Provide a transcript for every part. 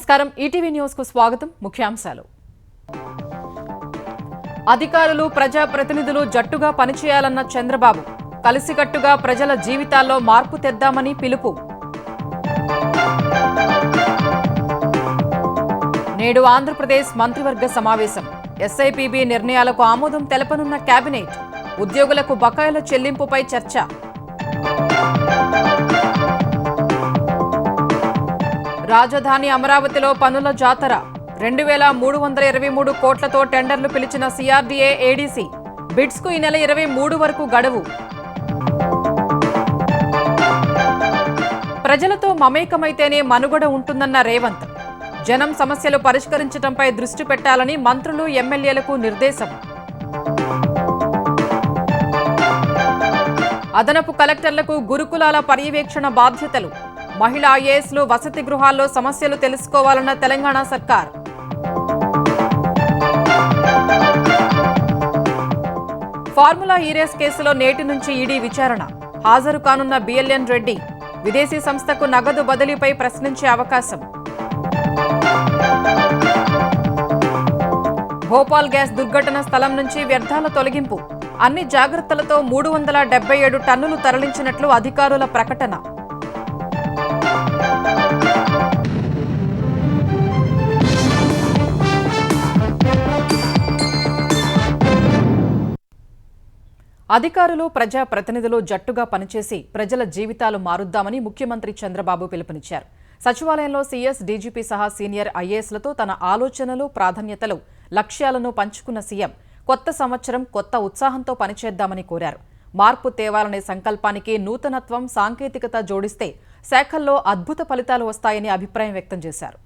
నమస్కారం ETV news కు స్వాగతం ముఖ్యాంశాలు అధికారులు ప్రజా ప్రతినిధులు జట్టుగా పనిచేయాలన్న చంద్రబాబు కలిసికట్టుగా ప్రజల జీవితాల్లో మార్పు తెద్దామని పిలుపు నేడు ఆంధ్రప్రదేశ్ మంత్రివర్గ సమావేశం ఎస్ఐపిబి నిర్ణయాలకు ఆమోదం తెలపనున్న కేబినెట్ ఉద్యోగులకు బకాయిల చెల్లింపుపై చర్చ రాజధాని అమరావతిలో పనుల జాతర 2323 కోట్లతో టెండర్లు పిలిచిన సిఆర్డీఏ ఏడీసీ బిడ్స్ కు ఈ నెల 23 వరకు గడువు ప్రజలతో మమేకమైతేనే మనుగడ ఉంటుందన్న రేవంత్ జనం సమస్యలు పరిష్కరించడంపై దృష్టి పెట్టాలని మంత్రులు ఎమ్మెల్యేలకు నిర్దేశం అదనపు కలెక్టర్లకు గురుకులాల పర్యవేక్షణ బాధ్యతలు మహిళా ఐఏఎస్లు వసతి గృహాల్లో సమస్యలు తెలుసుకోవాలన్న తెలంగాణ సర్కార్ ఫార్ములా ఈ రేస్ కేసులో నేటి నుంచి ఈడీ విచారణ హాజరు కానున్న బిఎల్ఎన్ రెడ్డి విదేశీ సంస్థకు నగదు బదిలీపై ప్రశ్నించే అవకాశం భోపాల్ గ్యాస్ దుర్ఘటన స్థలం నుంచి వ్యర్థాల తొలగింపు అన్ని జాగ్రత్తలతో 377 టన్నులు తరలించినట్లు అధికారుల ప్రకటన అధికారులు ప్రజా ప్రతినిధులు జట్టుగా పనిచేసి ప్రజల జీవితాలు మారుద్దామని ముఖ్యమంత్రి చంద్రబాబు పిలుపునిచ్చారు. సచివాలయంలో సీఎస్, డీజీపీ సహా సీనియర్ ఐఏఎస్లతో తన ఆలోచనలు, ప్రాధాన్యతలు, లక్ష్యాలను పంచుకున్న సీఎం కొత్త సంవత్సరం కొత్త ఉత్సాహంతో పనిచేద్దామని కోరారు. మార్పు తేవాలనే సంకల్పానికి నూతనత్వం, సాంకేతికత జోడిస్తే శాఖల్లో అద్భుత ఫలితాలు వస్తాయని అభిప్రాయం వ్యక్తం చేశారు.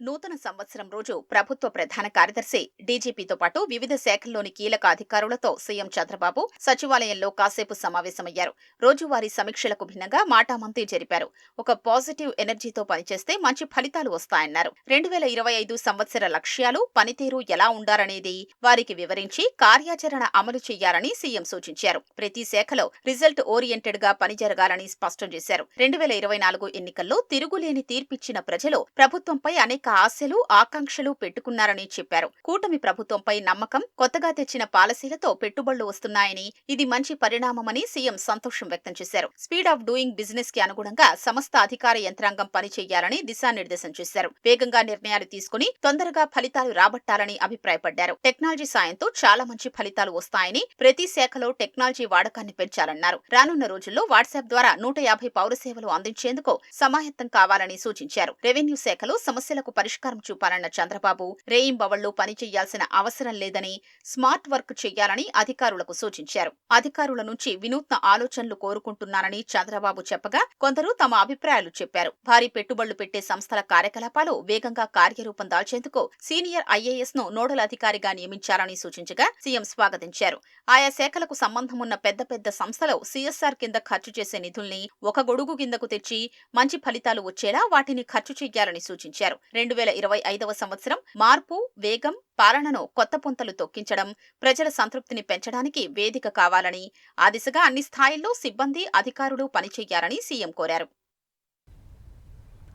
నూతన సంవత్సరం రోజు ప్రభుత్వ ప్రధాన కార్యదర్శి డీజీపీతో పాటు వివిధ శాఖల్లోని కీలక అధికారులతో సీఎం చంద్రబాబు సచివాలయంలో కాసేపు సమావేశమయ్యారు. రోజువారీ సమీక్షలకు భిన్నంగా మాటామంతి జరిపారు. ఒక పాజిటివ్ ఎనర్జీతో పనిచేస్తే మంచి ఫలితాలు వస్తాయన్నారు. 2025 సంవత్సర లక్ష్యాలు, పనితీరు ఎలా ఉండాలనేది వారికి వివరించి కార్యాచరణ అమలు చేయాలని సీఎం సూచించారు. ప్రతి శాఖలో రిజల్ట్ ఓరియంటెడ్ గా పని జరగాలని స్పష్టం చేశారు. 2024 ఎన్నికల్లో తిరుగులేని తీర్పిచ్చిన ప్రజలు ప్రభుత్వంపై అనేక ఆశలు, ఆకాంక్షలు పెట్టుకున్నారని చెప్పారు. కూటమి ప్రభుత్వంపై నమ్మకం, కొత్తగా తెచ్చిన పాలసీలతో పెట్టుబడులు వస్తున్నాయని, ఇది మంచి పరిణామమని సీఎం సంతోషం వ్యక్తం చేశారు. స్పీడ్ ఆఫ్ డూయింగ్ బిజినెస్ కి అనుగుణంగా సమస్త అధికార యంత్రాంగం పనిచేయాలని దిశానిర్దేశం చేశారు. వేగంగా నిర్ణయాలు తీసుకుని తొందరగా ఫలితాలు రాబట్టాలని అభిప్రాయపడ్డారు. టెక్నాలజీ సాయంతో చాలా మంచి ఫలితాలు వస్తాయని, ప్రతి శాఖలో టెక్నాలజీ వాడకాన్ని పెంచాలన్నారు. రానున్న రోజుల్లో వాట్సాప్ ద్వారా 150 పౌర సేవలు అందించేందుకు సమాయత్తం కావాలని సూచించారు. రెవెన్యూ శాఖలో సమస్యలకు పరిష్కారం చూపాలన్న చంద్రబాబు రేయింబవళ్లు పనిచేయాల్సిన అవసరం లేదని, స్మార్ట్ వర్క్ చేయాలని అధికారులకు సూచించారు. అధికారుల నుంచి వినూత్న ఆలోచనలు కోరుకుంటున్నారని చంద్రబాబు చెప్పగా కొందరు తమ అభిప్రాయాలు చెప్పారు. భారీ పెట్టుబడులు పెట్టే సంస్థల కార్యకలాపాలు వేగంగా కార్యరూపం దాల్చేందుకు సీనియర్ ఐఏఎస్ ను నోడల్ అధికారిగా నియమించాలని సూచించగా సీఎం స్వాగతించారు. ఆయా శాఖలకు సంబంధం ఉన్న పెద్ద పెద్ద సంస్థలు సీఎస్ఆర్ కింద ఖర్చు చేసే నిధుల్ని ఒక గొడుగు కిందకు తెచ్చి మంచి ఫలితాలు వచ్చేలా వాటిని ఖర్చు చేయాలని సూచించారు. 2025వ సంవత్సరం మార్పు, వేగం, పాలనను కొత్త పుంతలు తొక్కించడం, ప్రజల సంతృప్తిని పెంచడానికి వేదిక కావాలని, ఆ దిశగా అన్ని స్థాయిల్లో సిబ్బంది, అధికారులు పనిచేయాలని సీఎం కోరారు.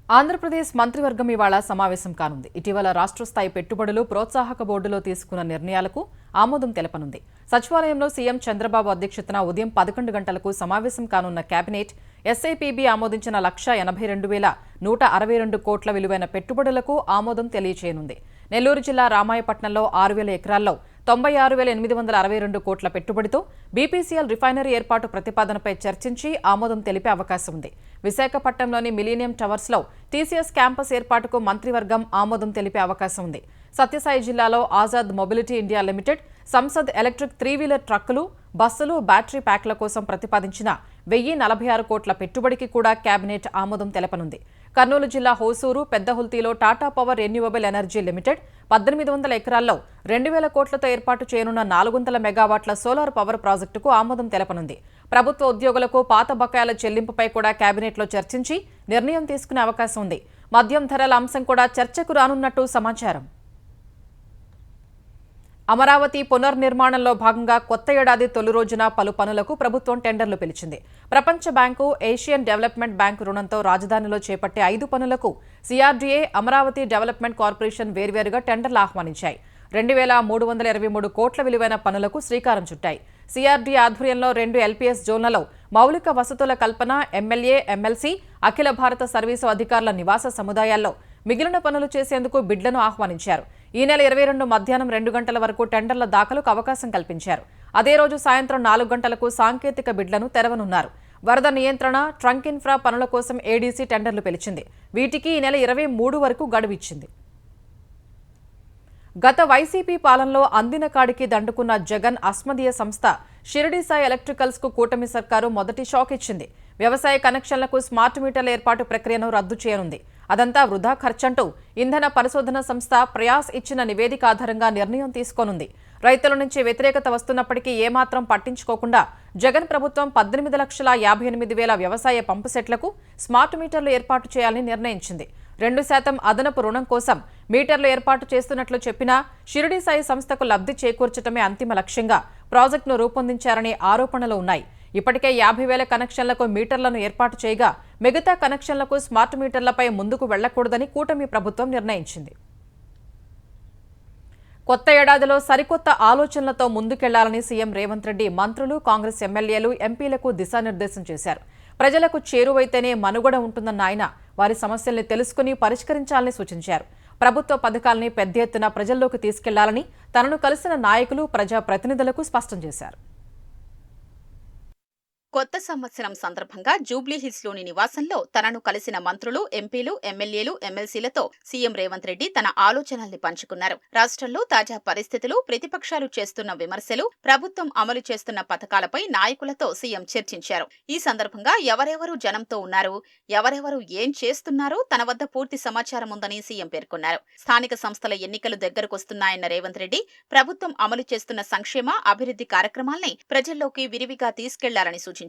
ఆంధ్రప్రదేశ్ మంత్రివర్గం ఇవాళ సమావేశం కానుంది. ఇటీవల రాష్ట్ర స్థాయి పెట్టుబడులు ప్రోత్సాహక బోర్డులో తీసుకున్న నిర్ణయాలకు ఆమోదం తెలపనుంది. సచివాలయంలో సీఎం చంద్రబాబు అధ్యక్షతన ఉదయం 11 గంటలకు సమావేశం కానున్న కేబినెట్ ఎస్ఐపిబి ఆమోదించిన 182,162 కోట్ల విలువైన పెట్టుబడులకు ఆమోదం తెలియచేయనుంది. నెల్లూరు జిల్లా రామాయపట్నంలో 6,000 ఎకరాల్లో 96,862 కోట్ల పెట్టుబడితో బీపీసీఎల్ రిఫైనరీ ఏర్పాటు ప్రతిపాదనపై చర్చించి ఆమోదం తెలిపే అవకాశం ఉంది. విశాఖపట్నంలోని మిలీనియం టవర్స్లో టీసీఎస్ క్యాంపస్ ఏర్పాటుకు మంత్రివర్గం ఆమోదం తెలిపే అవకాశం ఉంది. సత్యసాయి జిల్లాలో ఆజాద్ మొబిలిటీ ఇండియా లిమిటెడ్ సంసద్ ఎలక్ట్రిక్ 3-వీలర్ ట్రక్కులు, బస్సులు, బ్యాటరీ ప్యాక్ల కోసం ప్రతిపాదించిన 1,046 కోట్ల పెట్టుబడికి కూడా కేబినెట్ ఆమోదం తెలపనుంది. కర్నూలు జిల్లా హోసూరు, పెద్దహుల్తీలో Tata power renewable energy limited 1,800 ఎకరాల్లో 2,000 కోట్లతో ఏర్పాటు చేయనున్న 400 మెగావాట్ల సోలార్ పవర్ ప్రాజెక్టుకు ఆమోదం తెలపనుంది. ప్రభుత్వ ఉద్యోగులకు పాత బకాయిల చెల్లింపుపై కూడా కేబినెట్లో చర్చించి నిర్ణయం తీసుకునే అవకాశం ఉంది. మద్యం ధరల అంశం కూడా చర్చకు రానున్నట్టు సమాచారం. అమరావతి పునర్నిర్మాణంలో భాగంగా కొత్త ఏడాది తొలి రోజున పలు పనులకు ప్రభుత్వం టెండర్లు పిలిచింది. ప్రపంచ బ్యాంకు, ఏషియన్ డెవలప్మెంట్ బ్యాంకు రుణంతో రాజధానిలో చేపట్టే 5 పనులకు సిఆర్డీఏ, అమరావతి డెవలప్మెంట్ కార్పొరేషన్ వేర్వేరుగా టెండర్లు ఆహ్వానించాయి. 2,323 కోట్ల విలువైన పనులకు శ్రీకారం చుట్టాయి. సిఆర్డీ ఆధ్వర్యంలో 2 ఎల్పీఎస్ జోన్లలో మౌలిక వసతుల కల్పన, ఎమ్మెల్యే, ఎమ్మెల్సీ, అఖిల భారత సర్వీసు అధికారుల నివాస సముదాయాల్లో మిగిలిన పనులు చేసేందుకు బిడ్లను ఆహ్వానించారు. ఈ నెల 22 మధ్యాహ్నం 2 గంటల వరకు టెండర్ల దాఖలుకు అవకాశం కల్పించారు. అదే రోజు సాయంత్రం 4 గంటలకు సాంకేతిక బిడ్లను తెరవనున్నారు. వరద నియంత్రణ, ట్రంక్ ఇన్ఫ్రా పనుల కోసం ఏడీసీ టెండర్లు పిలిచింది. వీటికి ఈ నెల 23 వరకు గడువు ఇచ్చింది. గత వైసీపీ పాలనలో అందిన కాడికి దండుకున్న జగన్ అస్మదీయ సంస్థ షిరిడి సాయి ఎలక్ట్రికల్స్ కు కూటమి సర్కారు మొదటి షాక్ ఇచ్చింది. వ్యవసాయ కనెక్షన్లకు స్మార్ట్ మీటర్ల ఏర్పాటు ప్రక్రియను రద్దు చేయనుంది. అదంతా వృధా ఖర్చంటూ ఇంధన పరిశోధన సంస్థ ప్రయాస్ ఇచ్చిన నివేదిక ఆధారంగా నిర్ణయం తీసుకోనుంది. రైతుల నుంచి వ్యతిరేకత వస్తున్నప్పటికీ ఏమాత్రం పట్టించుకోకుండా జగన్ ప్రభుత్వం 18,58,000 వ్యవసాయ పంపు సెట్లకు స్మార్ట్ మీటర్లు ఏర్పాటు చేయాలని నిర్ణయించింది. 2% అదనపు రుణం కోసం మీటర్లు ఏర్పాటు చేస్తున్నట్లు చెప్పినా షిరిడి సాయి సంస్థకు లబ్ధి చేకూర్చడమే అంతిమ లక్ష్యంగా ప్రాజెక్టును రూపొందించారనే ఆరోపణలు ఉన్నాయి. ఇప్పటికే 50,000 కనెక్షన్లకు మీటర్లను ఏర్పాటు చేయగా మిగతా కనెక్షన్లకు స్మార్ట్ మీటర్లపై ముందుకు వెళ్లకూడదని కూటమి ప్రభుత్వం నిర్ణయించింది. కొత్త ఏడాదిలో సరికొత్త ఆలోచనలతో ముందుకెళ్లాలని సీఎం రేవంత్ రెడ్డి మంత్రులు, కాంగ్రెస్ ఎమ్మెల్యేలు, ఎంపీలకు దిశానిర్దేశం చేశారు. ప్రజలకు చేరువైతేనే మనుగడ ఉంటుందన్న ఆయన వారి సమస్యల్ని తెలుసుకుని పరిష్కరించాలని సూచించారు. ప్రభుత్వ పథకాల్ని పెద్ద ఎత్తున ప్రజల్లోకి తీసుకెళ్లాలని తనను కలిసిన నాయకులు, ప్రజాప్రతినిధులకు స్పష్టం చేశారు. కొత్త సంవత్సరం సందర్భంగా జూబ్లీహిల్స్లోని నివాసంలో తనను కలిసిన మంత్రులు, ఎంపీలు, ఎమ్మెల్యేలు, ఎమ్మెల్సీలతో సీఎం రేవంత్ రెడ్డి తన ఆలోచనల్ని పంచుకున్నారు. రాష్ట్రంలో తాజా పరిస్థితులు, ప్రతిపక్షాలు చేస్తున్న విమర్శలు, ప్రభుత్వం అమలు చేస్తున్న పథకాలపై నాయకులతో సీఎం చర్చించారు. ఈ సందర్భంగా ఎవరెవరు జనంతో ఉన్నారు, ఎవరెవరు ఏం చేస్తున్నారో తన వద్ద పూర్తి సమాచారం ఉందని సీఎం పేర్కొన్నారు. స్థానిక సంస్థల ఎన్నికలు దగ్గరకొస్తున్నాయన్న రేవంత్ రెడ్డి ప్రభుత్వం అమలు చేస్తున్న సంక్షేమ, అభివృద్ధి కార్యక్రమాల్ని ప్రజల్లోకి విరివిగా తీసుకెళ్లాలని సూచించారు.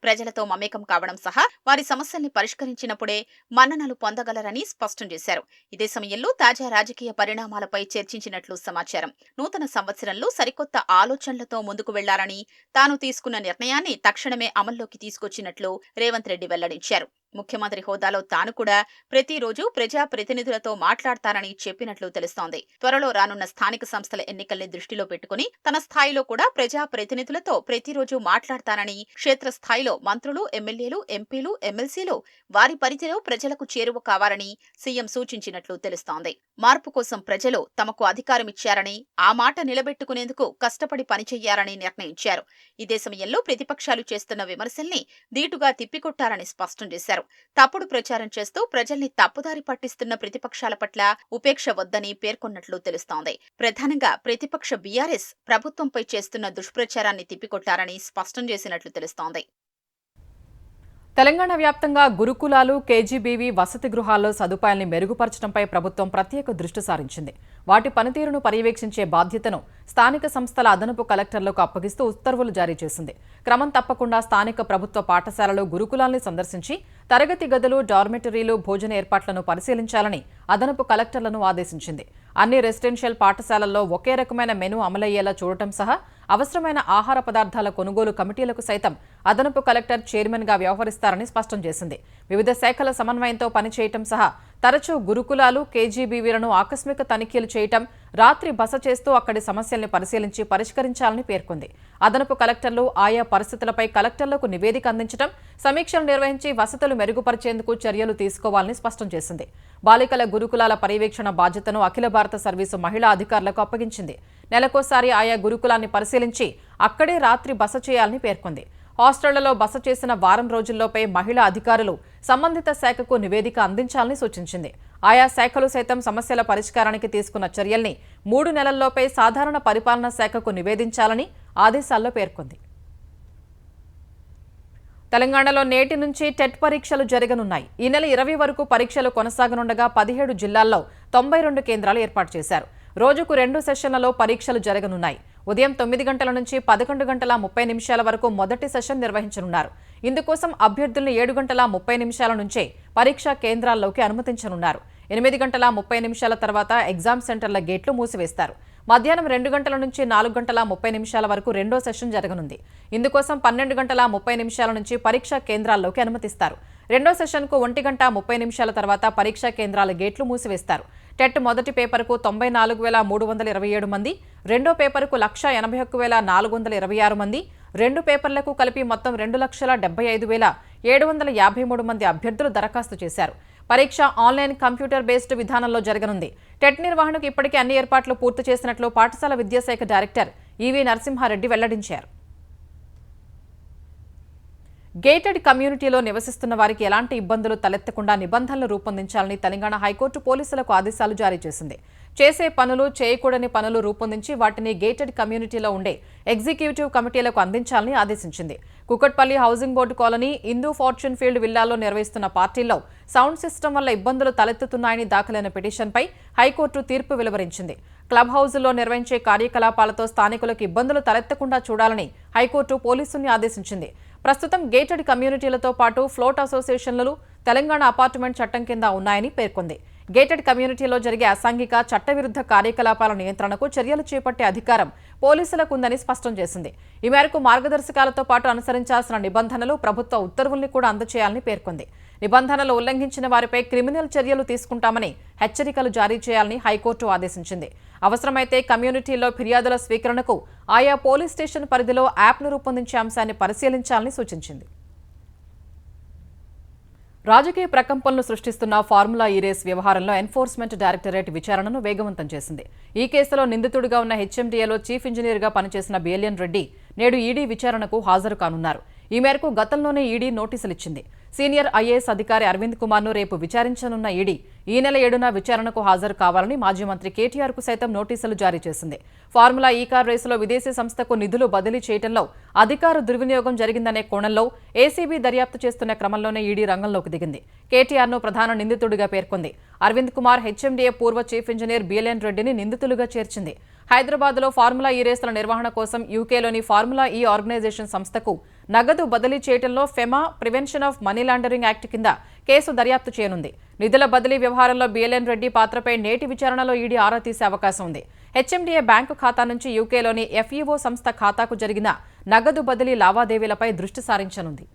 ప్రజలతో మమేకం కావడం సహా వారి సమస్యల్ని పరిష్కరించినప్పుడే మన్ననలు పొందగలరని స్పష్టం చేశారు. ఇదే సమయంలో తాజా రాజకీయ పరిణామాలపై చర్చించినట్లు సమాచారం. నూతన సంవత్సరంలో సరికొత్త ఆలోచనలతో ముందుకు వెళ్లాలని, తాను తీసుకున్న నిర్ణయాన్ని తక్షణమే అమల్లోకి తీసుకొచ్చినట్లు రేవంత్ రెడ్డి వెల్లడించారు. ముఖ్యమంత్రి హోదాలో తాను కూడా ప్రతిరోజు ప్రజా ప్రతినిధులతో మాట్లాడతానని చెప్పినట్లు తెలుస్తోంది. త్వరలో రానున్న స్థానిక సంస్థల ఎన్నికల్ని దృష్టిలో పెట్టుకుని తన స్థాయిలో కూడా ప్రజా ప్రతినిధులతో ప్రతిరోజు మాట్లాడతానని, క్షేత్రస్థాయిలో మంత్రులు, ఎమ్మెల్యేలు, ఎంపీలు, ఎమ్మెల్సీలు వారి పరిధిలో ప్రజలకు చేరువ కావాలని సీఎం సూచించినట్లు తెలుస్తోంది. మార్పు కోసం ప్రజలు తమకు అధికారమిచ్చారని, ఆ మాట నిలబెట్టుకునేందుకు కష్టపడి పనిచెయ్యాలని నిర్ణయించారు. ఇదే సమయంలో ప్రతిపక్షాలు చేస్తున్న విమర్శల్ని ధీటుగా తిప్పికొట్టారని స్పష్టం చేశారు. తప్పుడు ప్రచారం చేస్తూ ప్రజల్ని తప్పుదారి పట్టిస్తున్న ప్రతిపక్షాల పట్ల ఉపేక్ష వద్దని పేర్కొన్నట్లు తెలుస్తోంది. ప్రధానంగా ప్రతిపక్ష బీఆర్ఎస్ ప్రభుత్వంపై చేస్తున్న దుష్ప్రచారాన్ని తిప్పికొట్టారని స్పష్టం చేసినట్లు తెలుస్తోంది. తెలంగాణ వ్యాప్తంగా గురుకులాలు, కేజీబీవీ వసతి గృహాల్లో సదుపాయాల్ని మెరుగుపరచడంపై ప్రభుత్వం ప్రత్యేక దృష్టి సారించింది. వాటి పనితీరును పర్యవేక్షించే బాధ్యతను స్థానిక సంస్థల అదనపు కలెక్టర్లకు అప్పగిస్తూ ఉత్తర్వులు జారీ చేసింది. క్రమం తప్పకుండా స్థానిక ప్రభుత్వ పాఠశాలలు, గురుకులాల్ని సందర్శించి తరగతి గదులు, డార్మెటరీలు, భోజన ఏర్పాట్లను పరిశీలించాలని అదనపు కలెక్టర్లను ఆదేశించింది. అన్ని రెసిడెన్షియల్ పాఠశాలల్లో ఒకే రకమైన మెనూ అమలయ్యేలా చూడటం సహా అవసరమైన ఆహార పదార్థాల కొనుగోలు కమిటీలకు సైతం అదనపు కలెక్టర్ చైర్మన్గా వ్యవహరిస్తారని స్పష్టం చేసింది. వివిధ శాఖల సమన్వయంతో పనిచేయటం సహా తరచూ గురుకులాలు, కేజీబీవీలను ఆకస్మిక తనిఖీలు చేయటం, రాత్రి బస చేస్తూ అక్కడి సమస్యల్ని పరిశీలించి పరిష్కరించాలని పేర్కొంది. అదనపు కలెక్టర్లు ఆయా పరిస్థితులపై కలెక్టర్లకు నివేదిక అందించడం, సమీక్షలు నిర్వహించి వసతులు మెరుగుపరిచేందుకు చర్యలు తీసుకోవాలని స్పష్టం చేసింది. బాలికల గురుకులాల పర్యవేక్షణ బాధ్యతను అఖిల భారత సర్వీసు మహిళా అధికారులకు అప్పగించింది. నెలకోసారి ఆయా గురుకులాన్ని పరిశీలించి అక్కడే రాత్రి బస చేయాలని పేర్కొంది. హాస్టళ్లలో బస చేసిన వారం రోజుల్లోపై మహిళా అధికారులు సంబంధిత శాఖకు నివేదిక అందించాలని సూచించింది. ఆయా శాఖలు సైతం సమస్యల పరిష్కారానికి తీసుకున్న చర్యల్ని 3 నెలల్లోపై సాధారణ పరిపాలనా శాఖకు నివేదించాలని ఆదేశాల్లో పేర్కొంది. తెలంగాణలో నేటి నుంచి టెట్ పరీక్షలు జరగనున్నాయి. ఈ నెల 20 వరకు పరీక్షలు కొనసాగనుండగా 17 జిల్లాల్లో 92 కేంద్రాలు ఏర్పాటు చేశారు. రోజుకు 2 సెషన్లలో పరీక్షలు జరగనున్నాయి. ఉదయం 9 గంటల నుంచి 11 గంటల 30 నిమిషాల వరకు మొదటి సెషన్ నిర్వహించనున్నారు. ఇందుకోసం అభ్యర్థుల్ని 7 గంటల 30 నిమిషాల నుంచే పరీక్షా కేంద్రాల్లోకి అనుమతించనున్నారు. 8 గంటల 30 నిమిషాల తర్వాత ఎగ్జామ్ సెంటర్ల గేట్లు మూసివేస్తారు. మధ్యాహ్నం 2 గంటల నుంచి 4 గంటల 30 నిమిషాల వరకు రెండో సెషన్ జరగనుంది. ఇందుకోసం 12 గంటల 30 నిమిషాల నుంచి పరీక్షా కేంద్రాల్లోకి అనుమతిస్తారు. రెండో సెషన్కు 1 గంట 30 నిమిషాల తర్వాత పరీక్షా కేంద్రాల గేట్లు మూసివేస్తారు. టెట్ మొదటి పేపర్కు 94,327 మంది, రెండో పేపర్కు 181,426 మంది, రెండు పేపర్లకు కలిపి మొత్తం 2,75,753 మంది అభ్యర్థులు దరఖాస్తు చేశారు. పరీక్ష ఆన్లైన్ కంప్యూటర్ బేస్డ్ విధానంలో జరగనుంది. టెట్ నిర్వహణకు ఇప్పటికే అన్ని ఏర్పాట్లు పూర్తి చేసినట్లు పాఠశాల విద్యాశాఖ డైరెక్టర్ ఈవీ నరసింహారెడ్డి వెల్లడించారు. గేటెడ్ కమ్యూనిటీలో నివసిస్తున్న వారికి ఎలాంటి ఇబ్బందులు తలెత్తకుండా నిబంధనలు రూపొందించాలని తెలంగాణ హైకోర్టు పోలీసులకు ఆదేశాలు జారీ చేసింది. చేసే పనులు, చేయకూడని పనులు రూపొందించి వాటిని గేటెడ్ కమ్యూనిటీలో ఉండే ఎగ్జిక్యూటివ్ కమిటీలకు అందించాలని ఆదేశించింది. Kukatpally housing board colony, Indu fortune field విల్లాల్లో నిర్వహిస్తున్న పార్టీల్లో సౌండ్ సిస్టమ్ వల్ల ఇబ్బందులు తలెత్తుతున్నాయని దాఖలైన పిటిషన్పై హైకోర్టు తీర్పు వెలువరించింది. క్లబ్ హౌజుల్లో నిర్వహించే కార్యకలాపాలతో స్థానికులకు ఇబ్బందులు తలెత్తకుండా చూడాలని హైకోర్టు పోలీసుల్ని ఆదేశించింది. ప్రస్తుతం గేటెడ్ కమ్యూనిటీలతో పాటు ఫ్లోట్ అసోసియేషన్లు తెలంగాణ అపార్ట్మెంట్ చట్టం కింద ఉన్నాయని పేర్కొంది. గేటెడ్ కమ్యూనిటీలో జరిగే అసాంఘిక, చట్టవిరుద్ధ కార్యకలాపాల నియంత్రణకు చర్యలు చేపట్టే అధికారం పోలీసులకు ఉందని స్పష్టం చేసింది. ఈ మేరకు మార్గదర్శకాలతో పాటు అనుసరించాల్సిన నిబంధనలు, ప్రభుత్వ ఉత్తర్వుల్ని కూడా అందజేయాలని పేర్కొంది. నిబంధనలు ఉల్లంఘించిన వారిపై క్రిమినల్ చర్యలు తీసుకుంటామని హెచ్చరికలు జారీ చేయాలని హైకోర్టు ఆదేశించింది. అవసరమైతే కమ్యూనిటీల్లో ఫిర్యాదుల స్వీకరణకు ఆయా పోలీస్ స్టేషన్ పరిధిలో యాప్ను రూపొందించే అంశాన్ని పరిశీలించాలని సూచించింది. రాజకీయ ప్రకంపనలు సృష్టిస్తున్న ఫార్ములా ఈ రేస్ వ్యవహారంలో ఎన్ఫోర్స్మెంట్ డైరెక్టరేట్ విచారణను వేగవంతం చేసింది. ఈ కేసులో నిందితుడిగా ఉన్న హెచ్ఎండీఏలో చీఫ్ ఇంజనీర్గా పనిచేసిన బిఎల్ఎన్ రెడ్డి నేడు ఈడీ విచారణకు హాజరు కానున్నారు. ఈ మేరకు గతంలోనే ఈడీ నోటీసులిచ్చింది. సీనియర్ ఐఏఎస్ అధికారి అరవింద్ కుమార్ను రేపు విచారించనున్న ఈడీ ఈ నెల 7న విచారణకు హాజరు కావాలని మాజీ మంత్రి కేటీఆర్కు సైతం నోటీసులు జారీ చేసింది. ఫార్ములా ఈ కార్ రేసులో విదేశీ సంస్థకు నిధులు బదిలీ చేయడంలో అధికార దుర్వినియోగం జరిగిందనే కోణంలో ఏసీబీ దర్యాప్తు చేస్తున్న క్రమంలోనే ఈడీ రంగంలోకి దిగింది. కేటీఆర్ను ప్రధాన నిందితుడిగా పేర్కొంది. అరవింద్ కుమార్, హెచ్ఎండీఏ పూర్వ చీఫ్ ఇంజనీర్ బిఎల్ఎన్ రెడ్డిని నిందితులుగా చేర్చింది. హైదరాబాద్లో ఫార్ములా ఈ రేసుల నిర్వహణ కోసం యూకేలోని ఫార్ములా ఈ ఆర్గనైజేషన్ సంస్థకు నగదు బదిలీ చేయడంలో FEMA prevention of money laundering act కింద కేసు దర్యాప్తు చేయనుంది. నిధుల బదిలీ వ్యవహారంలో బిఎల్ఎన్ రెడ్డి పాత్రపై నేటి విచారణలో ఈడీ ఆరా తీసే అవకాశం ఉంది. హెచ్ఎండీఏ బ్యాంకు ఖాతా నుంచి యూకేలోని ఎఫ్ఈఓ సంస్థ ఖాతాకు జరిగిన నగదు బదిలీ లావాదేవీలపై దృష్టి సారించనుంది.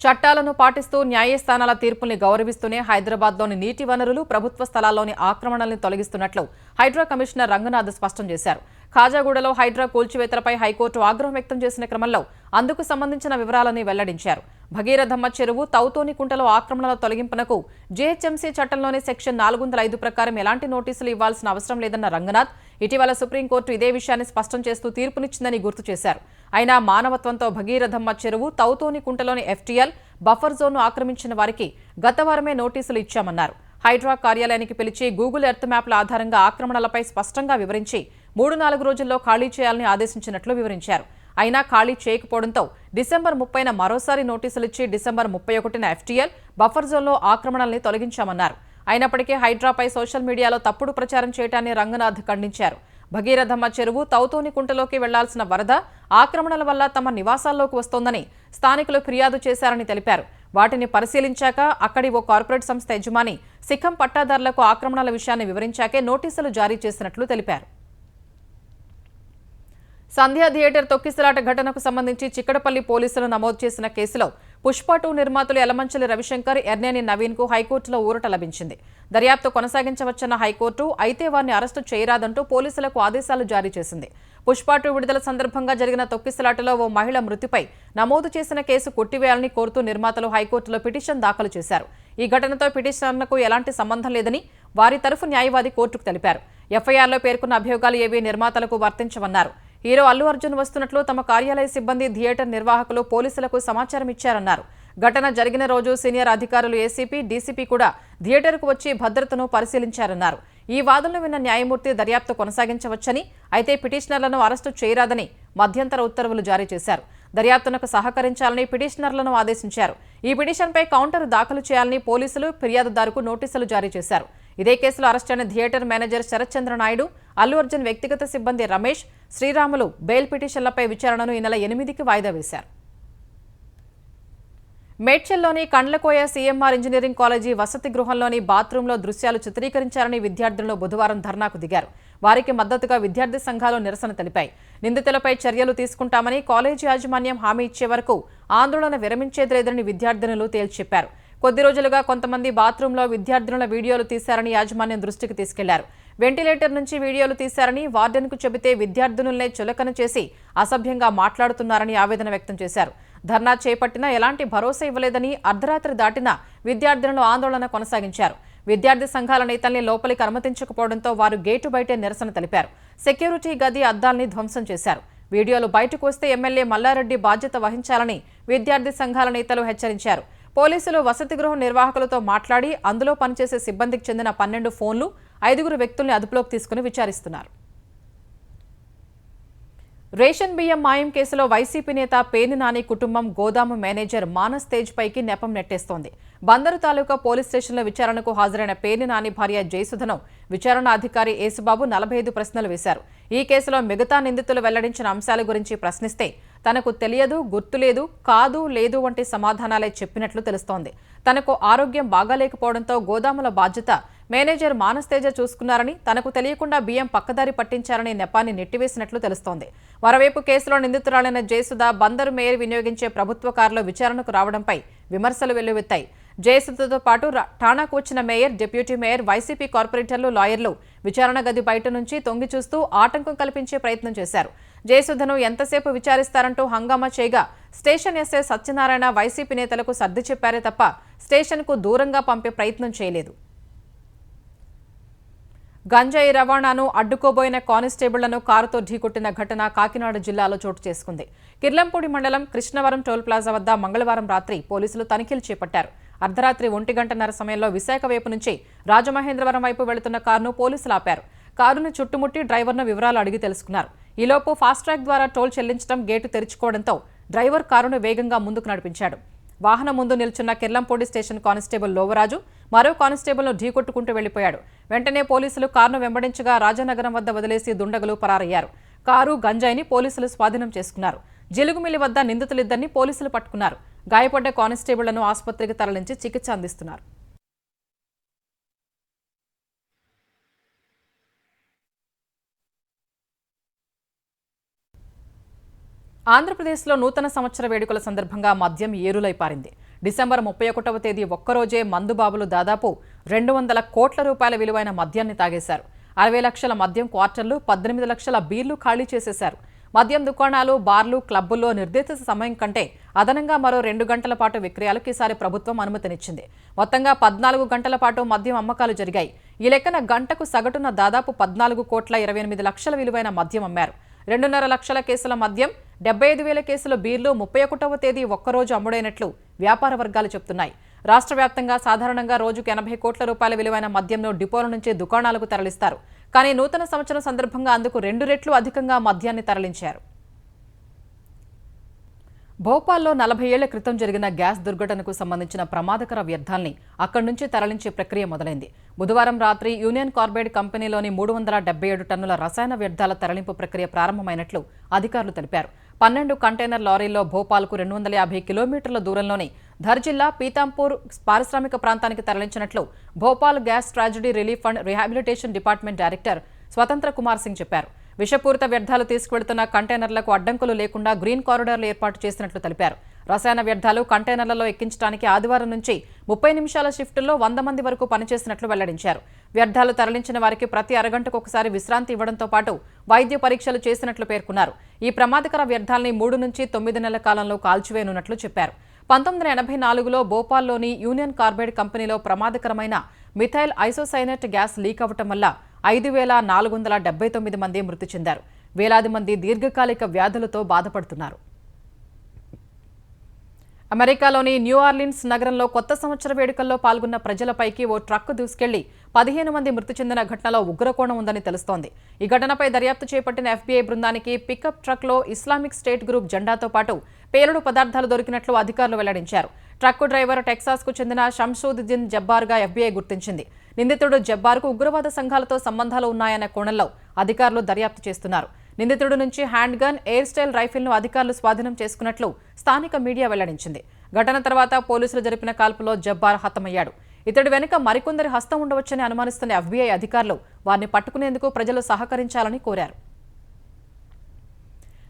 చట్టాలను పాటిస్తూ న్యాయస్థానాల తీర్పుల్ని గౌరవిస్తూనే హైదరాబాద్లోని నీటి వనరులు, ప్రభుత్వ స్థలాల్లోని ఆక్రమణల్ని తొలగిస్తున్నట్లు హైడ్రా కమిషనర్ రంగనాథ్ స్పష్టం చేశారు. ఖాజాగూడలో హైడ్రా కూల్చివేతలపై హైకోర్టు ఆగ్రహం వ్యక్తం చేసిన క్రమంలో అందుకు సంబంధించిన వివరాలని వెల్లడించారు. భగీరథమ్మ చెరువు, తౌతోని కుంటలో ఆక్రమణల తొలగింపునకు జీహెచ్ఎంసీ చట్టంలోని సెక్షన్ 405 ప్రకారం ఎలాంటి నోటీసులు ఇవ్వాల్సిన అవసరం లేదన్న రంగనాథ్ ఇటీవల సుప్రీంకోర్టు ఇదే విషయాన్ని స్పష్టం చేస్తూ తీర్పునిచ్చిందని గుర్తు చేశారు. అయినా మానవత్వంతో భగీరథమ్మ చెరువు, తౌతోని కుంటలోని ఎఫ్టీఎల్, బఫర్ జోన్ను ఆక్రమించిన వారికి గత వారమే నోటీసులు ఇచ్చామన్నారు. హైడ్రా కార్యాలయానికి పిలిచి గూగుల్ ఎర్త్ మ్యాప్ల ఆధారంగా ఆక్రమణలపై స్పష్టంగా వివరించి 3-4 రోజుల్లో ఖాళీ చేయాలని ఆదేశించినట్లు వివరించారు. అయినా ఖాళీ చేయకపోవడంతో డిసెంబర్ 30న మరోసారి నోటీసులిచ్చి డిసెంబర్ 31న ఎఫ్టీఎల్, బఫర్ జోన్లో ఆక్రమణల్ని తొలగించామన్నారు. అయినప్పటికీ హైడ్రాపై సోషల్ మీడియాలో తప్పుడు ప్రచారం చేయడాన్ని రంగనాథ్ ఖండించారు. భగీరథమ్మ చెరువు, తౌతోని కుంటలోకి వెళ్లాల్సిన వరద ఆక్రమణల వల్ల తమ నివాసాల్లోకి వస్తోందని స్థానికులు ఫిర్యాదు చేశారని తెలిపారు. వాటిని పరిశీలించాక అక్కడి ఓ కార్పొరేట్ సంస్థ యజమాని సిఖం పట్టాదారులకు ఆక్రమణల విషయాన్ని వివరించాకే నోటీసులు జారీ చేసినట్లు తెలిపారు. సంధ్యా థియేటర్ తొక్కిసలాట ఘటనకు సంబంధించి చిక్కడపల్లి పోలీసులు నమోదు చేసిన కేసులో పుష్ప 2 నిర్మాతలు యలమంచిలి రవిశంకర్, ఎర్నేని నవీన్కు హైకోర్టులో ఊరట లభించింది. దర్యాప్తు కొనసాగించవచ్చన్న హైకోర్టు అయితే వారిని అరెస్టు చేయరాదంటూ పోలీసులకు ఆదేశాలు జారీ చేసింది. పుష్ప 2 విడుదల సందర్భంగా జరిగిన తొక్కిసలాటలో ఓ మహిళ మృతిపై నమోదు చేసిన కేసు కొట్టివేయాలని కోరుతూ నిర్మాతలు హైకోర్టులో పిటిషన్ దాఖలు చేశారు. ఈ ఘటనతో పిటిషనర్లకు ఎలాంటి సంబంధం లేదని వారి తరఫు న్యాయవాది కోర్టుకు తెలిపారు. ఎఫ్ఐఆర్లో పేర్కొన్న అభియోగాలు ఏవీ నిర్మాతలకు వర్తించవన్నారు. హీరో అల్లు అర్జున్ వస్తున్నట్లు తమ కార్యాలయ సిబ్బంది, థియేటర్ నిర్వాహకులు పోలీసులకు సమాచారం ఇచ్చారన్నారు. ఘటన జరిగిన రోజు సీనియర్ అధికారులు ఏసీపీ, డీసీపీ కూడా థియేటర్కు వచ్చి భద్రతను పరిశీలించారన్నారు. ఈ వాదనలు విన్న న్యాయమూర్తి దర్యాప్తు కొనసాగించవచ్చని, అయితే పిటిషనర్లను అరెస్టు చేయరాదని మధ్యంతర ఉత్తర్వులు జారీ చేశారు. దర్యాప్తునకు సహకరించాలని పిటిషనర్లను ఆదేశించారు. ఈ పిటిషన్పై కౌంటర్ దాఖలు చేయాలని పోలీసులు ఫిర్యాదుదారుకు నోటీసులు జారీ చేశారు. ఇదే కేసులో అరెస్టైన థియేటర్ మేనేజర్ శరత్ చంద్ర నాయుడు, అల్లు అర్జున్ వ్యక్తిగత సిబ్బంది రమేష్, శ్రీరాములు బెయిల్ పిటిషన్లపై విచారణను ఈ నెల 8కి వాయిదా వేశారు. మేడ్చల్లోని కండ్లకోయ సీఎంఆర్ ఇంజనీరింగ్ కాలేజీ వసతి గృహంలోని బాత్రూంలో దృశ్యాలు చిత్రీకరించారని విద్యార్థులు బుధవారం ధర్నాకు దిగారు. వారికి మద్దతుగా విద్యార్థి సంఘాలు నిరసన తెలిపాయి. నిందితులపై చర్యలు తీసుకుంటామని కాలేజీ యాజమాన్యం హామీ ఇచ్చే వరకు ఆందోళన విరమించేది లేదని విద్యార్థినులు తేల్చెప్పారు. కొద్ది రోజులుగా కొంతమంది బాత్రూంలో విద్యార్థినుల వీడియోలు తీశారని యాజమాన్యం దృష్టికి తీసుకెళ్లారు. వెంటిలేటర్ నుంచి వీడియోలు తీశారని వార్డెన్కు చెబితే విద్యార్థినులనే చులకన చేసి అసభ్యంగా మాట్లాడుతున్నారని ఆవేదన వ్యక్తం చేశారు. ధర్నా చేపట్టినా ఎలాంటి భరోసా ఇవ్వలేదని అర్ధరాత్రి దాటినా విద్యార్థినులు ఆందోళన కొనసాగించారు. విద్యార్థి సంఘాల నేతల్ని లోపలికి అనుమతించకపోవడంతో వారు గేటు బయటే నిరసన తెలిపారు. సెక్యూరిటీ గది అద్దాల్ని ధ్వంసం చేశారు. వీడియోలు బయటకు వస్తే ఎమ్మెల్యే మల్లారెడ్డి బాధ్యత వహించాలని విద్యార్థి సంఘాల నేతలు హెచ్చరించారు. పోలీసులు వసతి గృహం నిర్వాహకులతో మాట్లాడి అందులో పనిచేసే సిబ్బందికి చెందిన 12 ఫోన్లు 5 వ్యక్తుల్ని అదుపులోకి తీసుకుని విచారిస్తున్నారు. రేషన్ బియ్యం మాయం కేసులో వైసీపీ నేత పేర్ని నాని కుటుంబం గోదాము మేనేజర్ మానస్ తేజ్ పైకి నెపం నెట్టేస్తోంది. బందరు తాలూకా పోలీస్ స్టేషన్లో విచారణకు హాజరైన పేర్ని నాని భార్య జయసుధను విచారణ అధికారి యేసుబాబు 45 ప్రశ్నలు వేశారు. ఈ కేసులో మిగతా నిందితులు వెల్లడించిన అంశాల గురించి ప్రశ్నిస్తే తనకు తెలియదు, గుర్తులేదు, కాదు, లేదు వంటి సమాధానాలే చెప్పినట్లు తెలుస్తోంది. తనకు ఆరోగ్యం బాగాలేకపోవడంతో గోదాముల బాధ్యత మేనేజర్ మానస్ తేజ చూసుకున్నారని, తనకు తెలియకుండా బియ్యం పక్కదారి పట్టించారని నెపాన్ని నెట్టివేసినట్లు తెలుస్తోంది. మరోవైపు కేసులో నిందితురాలైన జయసుధ బందరు మేయర్ వినియోగించే ప్రభుత్వ కారులో విచారణకు రావడంపై విమర్శలు వెల్లువెత్తాయి. జయసుధతో పాటు ఠాణాకు వచ్చిన మేయర్, డిప్యూటీ మేయర్, వైసీపీ కార్పొరేటర్లు, లాయర్లు విచారణ గది బయట నుంచి తొంగి చూస్తూ ఆటంకం కల్పించే ప్రయత్నం చేశారు. జయసుధను ఎంతసేపు విచారిస్తారంటూ హంగామా చేయగా స్టేషన్ ఎస్ఐ సత్యనారాయణ వైసీపీ నేతలకు సర్ది చెప్పారే తప్ప స్టేషన్కు దూరంగా పంపే ప్రయత్నం చేయలేదు. గంజాయి రవాణాను అడ్డుకోబోయిన కానిస్టేబుళ్లను కారుతో ఢీకొట్టిన ఘటన కాకినాడ జిల్లాలో చోటు చేసుకుంది. కిర్లంపూడి మండలం కృష్ణవరం టోల్ ప్లాజా వద్ద మంగళవారం రాత్రి పోలీసులు తనిఖీలు చేపట్టారు. అర్ధరాత్రి 1:30 సమయంలో విశాఖ వైపు నుంచి రాజమహేంద్రవరం వైపు వెళుతున్న కారును పోలీసులు ఆపారు. కారును చుట్టుముట్టి డ్రైవర్ను వివరాలు అడిగి తెలుసుకున్నారు. ఈలోపు ఫాస్ట్ ట్రాక్ ద్వారా టోల్ చెల్లించడం, గేటు తెరుచుకోవడంతో డ్రైవర్ కారును వేగంగా ముందుకు నడిపించాడు. వాహనం ముందు నిల్చున్న కిర్లంపూడి స్టేషన్ కానిస్టేబుల్ లోవరాజు మరో కానిస్టేబుల్ను ఢీకొట్టుకుంటూ వెళ్లిపోయాడు. వెంటనే పోలీసులు కారును వెంబడించగా రాజానగరం వద్ద వదిలేసి దుండగులు పరారయ్యారు. కారు, గంజాయిని పోలీసులు స్వాధీనం చేసుకున్నారు. జిలుగుమిల్లి వద్ద నిందితులిద్దరిని పోలీసులు పట్టుకున్నారు. గాయపడ్డ కానిస్టేబుళ్లను ఆసుపత్రికి తరలించి చికిత్స అందిస్తున్నారు. ఆంధ్రప్రదేశ్లో నూతన సంవత్సర వేడుకల సందర్భంగా మద్యం ఏరులై పారింది. డిసెంబర్ 31వ తేదీ ఒక్కరోజే మందుబాబులు దాదాపు 200 కోట్ల రూపాయల విలువైన మద్యాన్ని తాగేశారు. 60 లక్షల మద్యం క్వార్టర్లు, 18 లక్షల బీర్లు ఖాళీ చేసేశారు. మద్యం దుకాణాలు, బార్లు, క్లబ్బుల్లో నిర్దేశిత సమయం కంటే అదనంగా మరో 2 గంటల పాటు విక్రయాలకు ఈసారి ప్రభుత్వం అనుమతినిచ్చింది. మొత్తంగా 14 గంటల పాటు మద్యం అమ్మకాలు జరిగాయి. ఈ లెక్కన గంటకు సగటున దాదాపు 14 కోట్ల 28 లక్షల విలువైన మద్యం అమ్మారు. 2.5 లక్షల కేసుల మద్యం, 75,000 కేసుల బీర్లు 31వ తేదీ ఒక్కరోజు అమ్ముడైనట్లు వ్యాపార వర్గాలు చెబుతున్నాయి. రాష్ట్ర వ్యాప్తంగా సాధారణంగా రోజుకు 80 కోట్ల రూపాయల విలువైన మద్యంను డిపోల నుంచి దుకాణాలకు తరలిస్తారు. కానీ నూతన సంవత్సరం సందర్భంగా అందుకు 2 రెట్లు అధికంగా మద్యాన్ని తరలించారు. భోపాల్లో 40 ఏళ్ల క్రితం జరిగిన గ్యాస్ దుర్ఘటనకు సంబంధించిన ప్రమాదకర వ్యర్థాల్ని అక్కడి నుంచి తరలించే ప్రక్రియ మొదలైంది. బుధవారం రాత్రి యూనియన్ కార్బైడ్ కంపెనీలోని 377 టన్నుల రసాయన వ్యర్థాల తరలింపు ప్రక్రియ ప్రారంభమైనట్లు అధికారులు తెలిపారు. 12 కంటైనర్ లారీల్లో భోపాల్కు 250 కిలోమీటర్ల దూరంలోని ధర్ జిల్లా పీతాంపూర్ పారిశ్రామిక ప్రాంతానికి తరలించినట్లు Bhopal gas tragedy relief and rehabilitation department director స్వతంత్ర కుమార్ సింగ్ చెప్పారు. విషపూరిత వ్యర్థాలు తీసుకువెడుతున్న కంటైనర్లకు అడ్డంకులు లేకుండా గ్రీన్ కారిడార్లు ఏర్పాటు చేసినట్లు తెలిపారు. రసాయన వ్యర్థాలు కంటైనర్లలో ఎక్కించడానికి ఆదివారం నుంచి 30 నిమిషాల షిఫ్టుల్లో 100 మంది వరకు పనిచేసినట్లు వెల్లడించారు. వ్యర్థాలు తరలించిన వారికి ప్రతి అరగంటకు ఒకసారి విశ్రాంతి ఇవ్వడంతో పాటు వైద్య పరీక్షలు చేసినట్లు పేర్కొన్నారు. ఈ ప్రమాదకర వ్యర్థాల్ని 3 నుంచి 9 నెలల కాలంలో కాల్చివేయనున్నట్లు చెప్పారు. 1984లో భోపాల్లోని యూనియన్ కార్బైడ్ కంపెనీలో ప్రమాదకరమైన మిథైల్ ఐసోసైనేట్ గ్యాస్ లీక్ అవ్వటం వల్ల 5,479 మంది మృతి చెందారు. వేలాది మంది దీర్ఘకాలిక వ్యాధులతో బాధపడుతున్నారు. అమెరికాలోని న్యూ ఆర్లిన్స్ నగరంలో కొత్త సంవత్సర వేడుకల్లో పాల్గొన్న ప్రజలపైకి ఓ ట్రక్కు దూసుకెళ్లి 15 మంది మృతి చెందిన ఘటనలో ఉగ్రకోణం ఉందని తెలుస్తోంది. ఈ ఘటనపై దర్యాప్తు చేపట్టిన ఎఫ్బీఐ బృందానికి పికప్ ట్రక్లో ఇస్లామిక్ స్టేట్ గ్రూప్ జెండాతో పాటు పేలుడు పదార్థాలు దొరికినట్లు అధికారులు వెల్లడించారు. ట్రక్కు డ్రైవర్ టెక్సాస్కు చెందిన షంషూద్దీన్ జబ్బార్గా ఎఫ్బీఐ గుర్తించింది. నిందితుడు జబ్బార్కు ఉగ్రవాద సంఘాలతో సంబంధాలు ఉన్నాయన్న కోణంలో అధికారులు దర్యాప్తు చేస్తున్నారు. నిందితుడి నుంచి హ్యాండ్ గన్, ఎయిర్ స్టైల్ రైఫిల్ను అధికారులు స్వాధీనం చేసుకున్నట్లు స్థానిక మీడియా వెల్లడించింది. ఘటన తర్వాత పోలీసులు జరిపిన కాల్పులో జబ్బార్ హతమయ్యాడు. ఇతడి వెనుక మరికొందరి హస్తం ఉండవచ్చని అనుమానిస్తున్న FBI అధికారులు వారిని పట్టుకునేందుకు ప్రజలు సహకరించాలని కోరారు.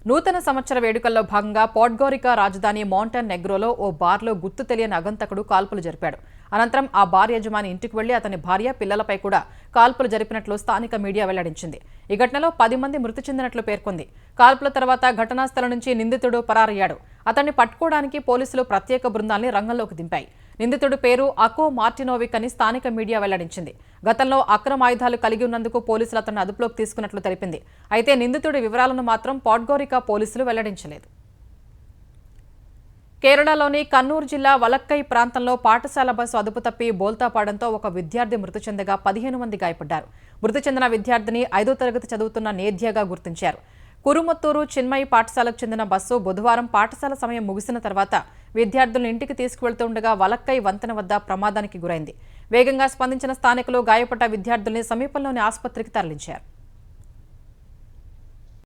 నూతన సంవత్సర వేడుకల్లో భాగంగా పోడ్గోరికా రాజధాని మౌంటైన్ నెగ్రోలో ఓ బార్లో గుర్తు తెలియని అగంతకుడు కాల్పులు జరిపాడు. అనంతరం ఆ బార్ యజమాని ఇంటికి వెళ్లి అతని భార్య, పిల్లలపై కూడా కాల్పులు జరిపినట్లు స్థానిక మీడియా వెల్లడించింది. ఈ ఘటనలో 10 మంది మృతి చెందినట్లు పేర్కొంది. కాల్పుల తర్వాత ఘటనా స్థలం నుంచి నిందితుడు పరారయ్యాడు. అతన్ని పట్టుకోవడానికి పోలీసులు ప్రత్యేక బృందాల్ని రంగంలోకి దింపాయి. నిందితుడి పేరు అకో మార్టినోవిక్ అని స్థానిక మీడియా వెల్లడించింది. గతంలో అక్రమ ఆయుధాలు కలిగి ఉన్నందుకు పోలీసులు అతన్ని అదుపులోకి తీసుకున్నట్లు తెలిపింది. అయితే నిందితుడి వివరాలను మాత్రం పోడ్గోరికా పోలీసులు వెల్లడించలేదు. కేరళలోని కన్నూరు జిల్లా వలక్కై ప్రాంతంలో పాఠశాల బస్సు అదుపు తప్పి బోల్తాపాడంతో ఒక విద్యార్థి మృతి చెందగా 15 మంది గాయపడ్డారు. మృతి చెందిన విద్యార్థిని 5వ తరగతి చదువుతున్న నేధ్యగా గుర్తించారు. కురుమత్తూరు చిన్మయి పాఠశాలకు చెందిన బస్సు బుధవారం పాఠశాల సమయం ముగిసిన తర్వాత విద్యార్థులను ఇంటికి తీసుకువెళ్తుండగా వలక్కై వంతెన వద్ద ప్రమాదానికి గురైంది. వేగంగా స్పందించిన స్థానికులు గాయపడ్డ విద్యార్థుల్ని సమీపంలోని ఆసుపత్రికి తరలించారు.